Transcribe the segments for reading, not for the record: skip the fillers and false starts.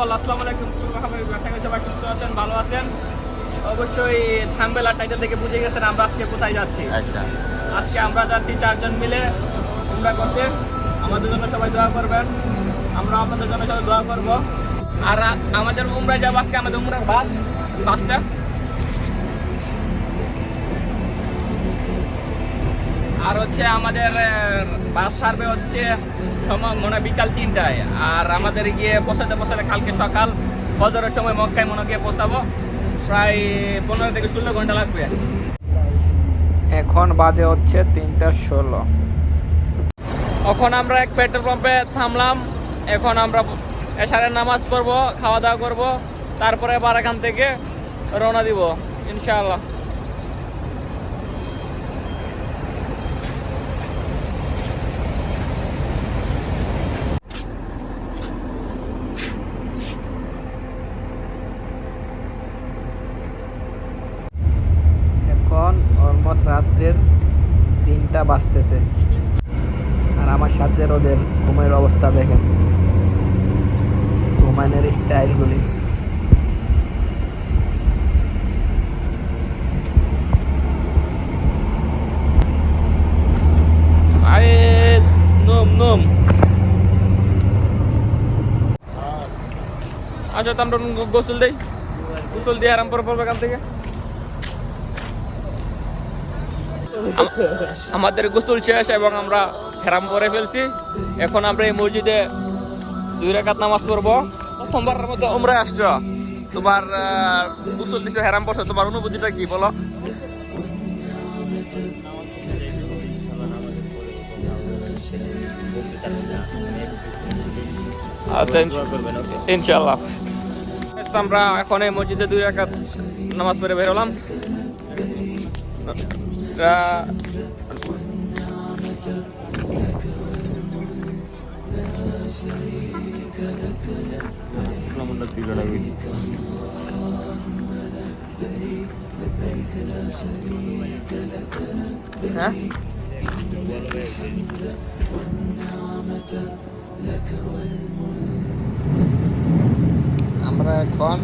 All আসসালামু আলাইকুম। সবাই সুস্থ আছেন, ভালো আছেন? অবশ্যই থাম্বনেল আর টাইটেল দেখে বুঝে গেছেন আমরা আজকে কোথায় যাচ্ছি। আচ্ছা, আজকে আমরা যাচ্ছি 4 জন মিলে উমরা করতে। আমাদের জন্য সবাই দোয়া করবেন, আমরা আপনাদের জন্য সবাই দোয়া করব। আর আমাদের উমরায় যাবো আজকে, আমাদের উমরার বাসটা আর হচ্ছে আমাদের বাস ছাড়বে হচ্ছে মনে বিকাল 3টায়। আর আমাদের গিয়ে পৌঁছাতে কালকে সকাল ফজরের সময় মক্কায় মনে গিয়ে পৌঁছাবো। প্রায় 15 থেকে 16 ঘন্টা লাগবে। এখন বাজে হচ্ছে 3:16। এখন আমরা এক পেট্রোল পাম্পে থামলাম। এখন আমরা এশারের নামাজ পড়বো, খাওয়া দাওয়া করবো, তারপরে আবার এখান থেকে রওনা দিব ইনশাআল্লাহ। এখন অলমোস্ট রাত্রের 3টা বাজতেছে, আর আমার সাথে ওদের ঘুমের অবস্থা দেখেন, ঘুমানোর স্টাইলগুলি। আরে নোম আচ্ছা, তো আমরা গোসল দেই, গোসল দিয়ে আরাম পড়বো এখান থেকে। আমাদের গোসল শেষ এবং আমরা হেরাম করে ফেলছি। এখন আমরা এই মসজিদে 2 রাকাত নামাজ পড়বো। প্রথমবারের মধ্যে উমরায় আসছো, তোমার গোসল দিছো, হেরাম পড়ছো, তোমার অনুভূতিটা কি বলো? আচ্ছা, ইনশাআল্লাহ। আমরা এখন এই মসজিদে 2 রাকাত নামাজ পড়ে বের হলাম। হ্যাঁ, আমরা এখন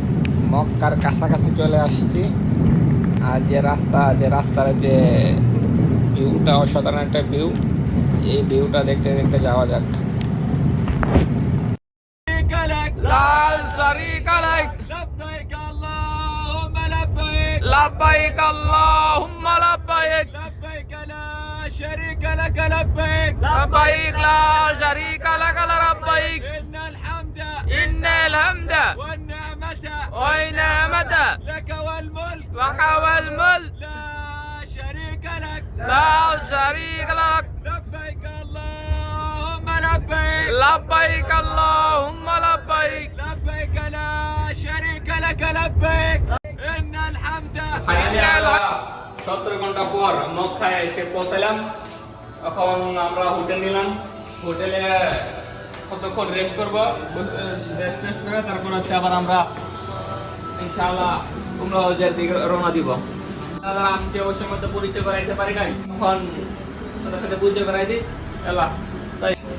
মক্কার কাছাকাছি চলে আসছি। আর যে রাস্তার যে ভিউটা, অসাধারণ একটা ভিউ, এই ভিউটা দেখতে দেখতে যাওয়া যাক। لبيك اللهم لبيك لا شريك لك لبيك لا شريك لك لبيك إن الحمد والنعمة لك والملك لا شريك لك لبيك اللهم لبيك اللهم لبيك لا شريك لك لبيك إن الحمد। 17 ঘন্টা পর মক্কায় এসে পৌঁছালাম। এখন আমরা হোটেল নিলাম, হোটেলে কতক্ষণ রেস্ট করবো, রেস্ট করে তারপর হচ্ছে আবার আমরা ইনশাআল্লাহ উমরা হজের দিকে রওনা দিব। যারা আসছে ওই সময় তো পরিচয় করাইতে পারি নাই, এখন তাদের সাথে পরিচয় করাই দিই।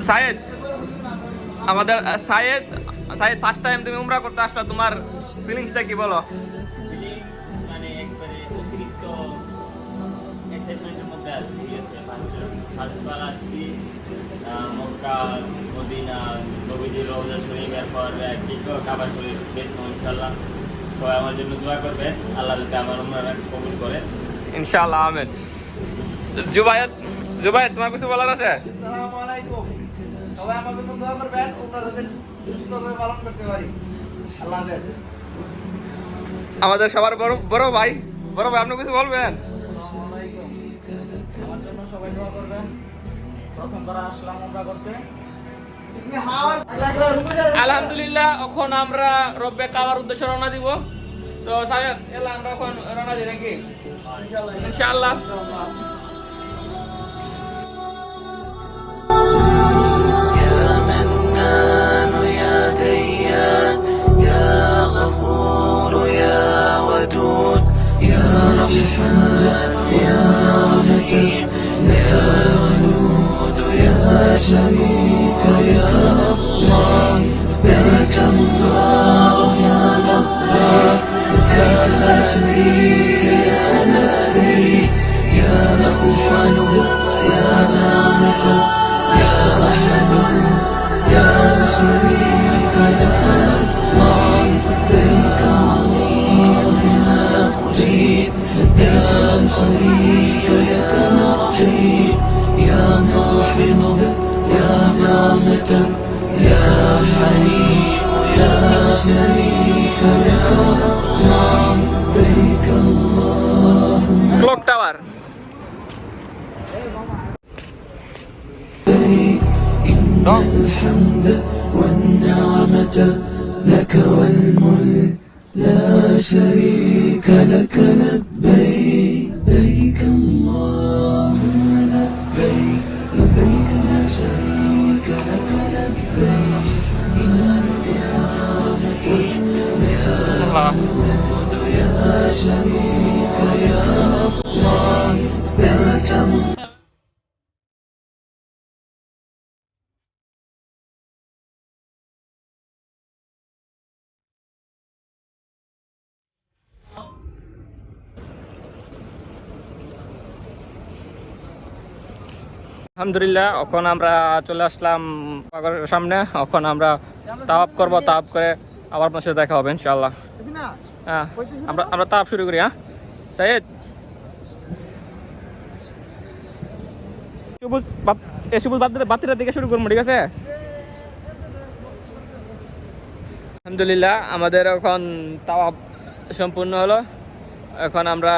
সায়েদ, আমাদের সায়েদ ফার্স্ট টাইম তুমি উমরা করতে আসলো, তোমার ফিলিংসটা কি বলো? মানে একবারে অতিরিক্ত এক্সাইটমেন্টের মধ্যে আসছি। ফার্স্টবার আসছি মক্কা, মদিনা, নবীজির রওজা শরীফ, এরপর কাবা শরীফ দেখবো ইনশাআল্লাহ। সবাই আমার জন্য দোয়া করবে, আল্লাহ যাতে আমার উমরা কবুল করে ইনশাআল্লাহ, আমিন। জুবায়েত, তোমার কিছু বলার আছে? আসসালামু আলাইকুম। সবাই আমার জন্য দোয়া করবেন, উমরা যাতে সুস্থভাবে পালন করতে পারি। আল্লাহ হাফেজ। আমাদের সবার বড় ভাই, আপনি কিছু বলবেন? আসসালামু আলাইকুম। আমার জন্য সবাই দোয়া করবেন। প্রথমবার আসলাম উমরা করতে। আলহামদুলিল্লাহ, এখন আমরা রব্বে কাবার উদ্দেশ্যে রওনা দিব। তো সাহেব, আমরা এখন রওনা দিই নাকি? ইনশাআল্লাহ। شريك يا الله لك الله شريك يا لبيك يا أول يا نعمة يا أحد يا شريك لك لبيك اللهم مجيب يا شريك لك رحيم يا قاحم يا باسط يا حليم يا شريك لك لبيك اللهم ক্লক টাওয়ার। إن الحمد والنعمة لك والملك لا شريك لك لبيك لبيك اللهم لبيك لبيك لا شريك لك لبيك إن النعمة لك والملك يا شريك يا الله لك আলহামদুলিল্লাহ, এখন আমরা চলে আসলাম পাগরের সামনে। এখন আমরা তাওয়াফ করব, তাওয়াফ করে আবার আপনার সাথে দেখা হবে ইনশাআল্লাহ। হ্যাঁ, আমরা তাওয়াফ শুরু করি। হ্যাঁ সাইদ, সবুজ বাতিটার দিকে শুরু করবো, ঠিক আছে? আলহামদুলিল্লাহ, আমাদের এখন তাওয়াফ সম্পূর্ণ হলো। এখন আমরা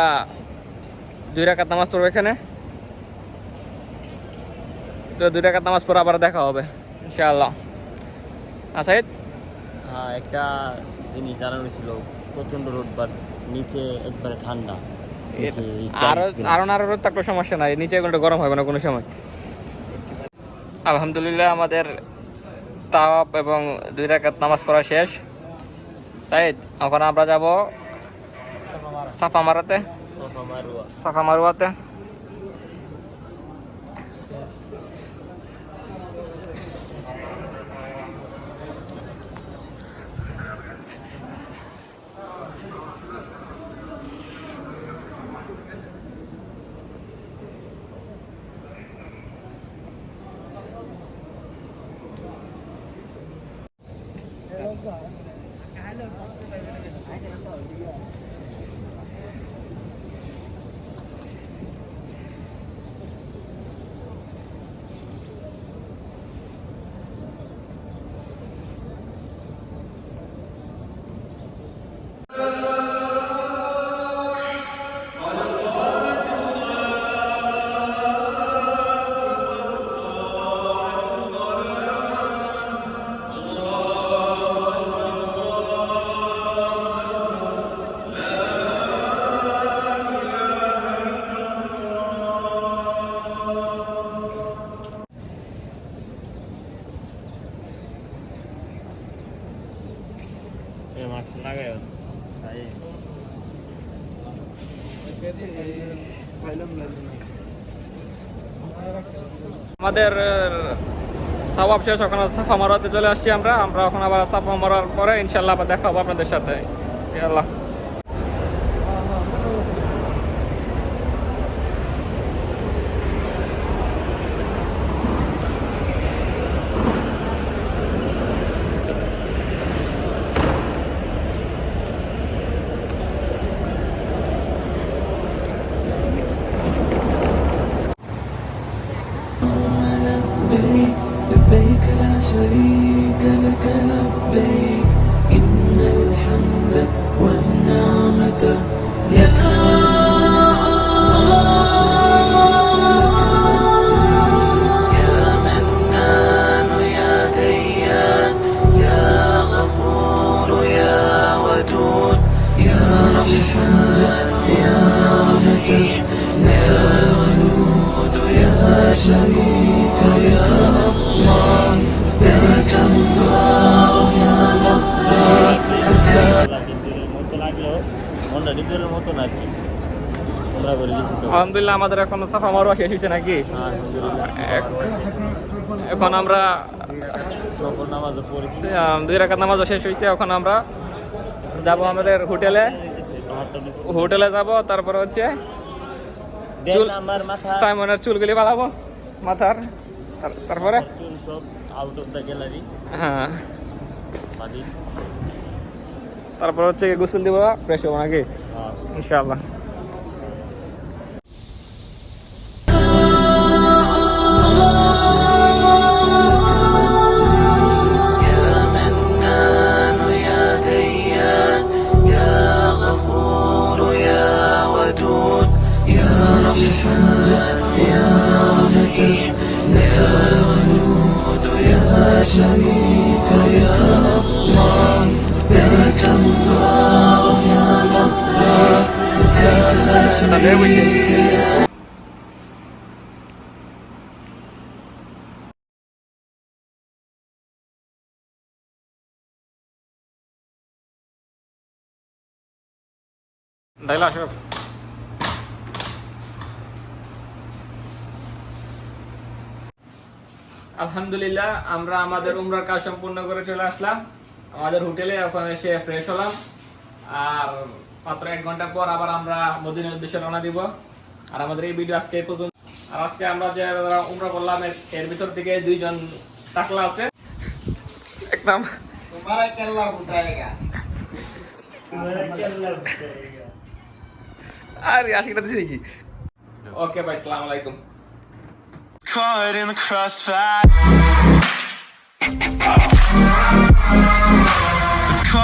2 রাকাত নামাজ পড়বো এখানে। তো 2 রাকাত নামাজ পড়ে আবার দেখা হবে ইনশাআল্লাহ। সাইদ, হ্যাঁ, একটা জিনিস জানানো ছিল, প্রচণ্ড রোদ, বাট নিচে একবারে ঠান্ডা। আরো রোদ থাকলে সমস্যা নাই, নিচে এগুলো গরম হবে না কোনো সময়। আলহামদুলিল্লাহ, আমাদের তাওয়াফ এবং 2 রাকাত নামাজ পড়া শেষ। সাইদ, এখন আমরা যাব সাফা মারাতে, সাফা মারুয়াতে। আমাদের তাওয়াফ শেষ, এখন সাফা মারোয়াতে চলে আসছি আমরা এখন আবার সাফা মারার পরে ইনশাআল্লাহ আবার দেখা হবে আপনাদের সাথে। আল্লাহ لبيك لا شريك لك لبيك إن الحمد والنعمة لك يا منان يا ديان يا غفور يا ودود يا رحمن يا رحيم لك الوجود يا شريك يا الله لك الله يا لبيك নিজের মতো নাকি আমরা বলি। আলহামদুলিল্লাহ, আমাদের এখন সাফা মারোয়া শেষ হয়েছে নাকি? এখন আমরা নামাজও পড়েছি, 2 রাকাত নামাজও শেষ হয়েছে। এখন আমরা যাব আমাদের হোটেলে। হোটেলে যাব, তারপরে হচ্ছে চুল, আমার মাথা সাইমনের চুলগুলি বানাবো মাথার, তারপরে চুল সব আউট অফ দ্য গ্যালারি হ্যাঁ, বাদি। তারপর হচ্ছে গোসল দিব, ফ্রেশ হবো নাকি ইনশাআল্লাহ। يا منان يا ديان يا غفور يا ودود يا رحمن يا رحيم يا ودود يا شريك يا الله يا جبار يا غفار يا شريك ডাইলা আসো। আলহামদুলিল্লাহ আমরা আমাদের উমরার কাজ সম্পূর্ণ করে চলে আসলাম আমাদের হোটেলে। ওখানে এসে ফ্রেশ হলাম, আর মাত্র 1 ঘন্টা পর আবার আমরা মদিনার উদ্দেশ্যে রওনা দিব। আর আমাদের এই ভিডিও আজকে এই পর্যন্ত। আর আজকে আমরা যে উমরা করলাম এর ভিতর থেকে 2 জন টাকলা আছে একদম। तुम्हारा केल्ला उठाएगा আর আশিকটা দিছি কি? ওকে ভাই, আসসালামু আলাইকুম। Caught in the crossfire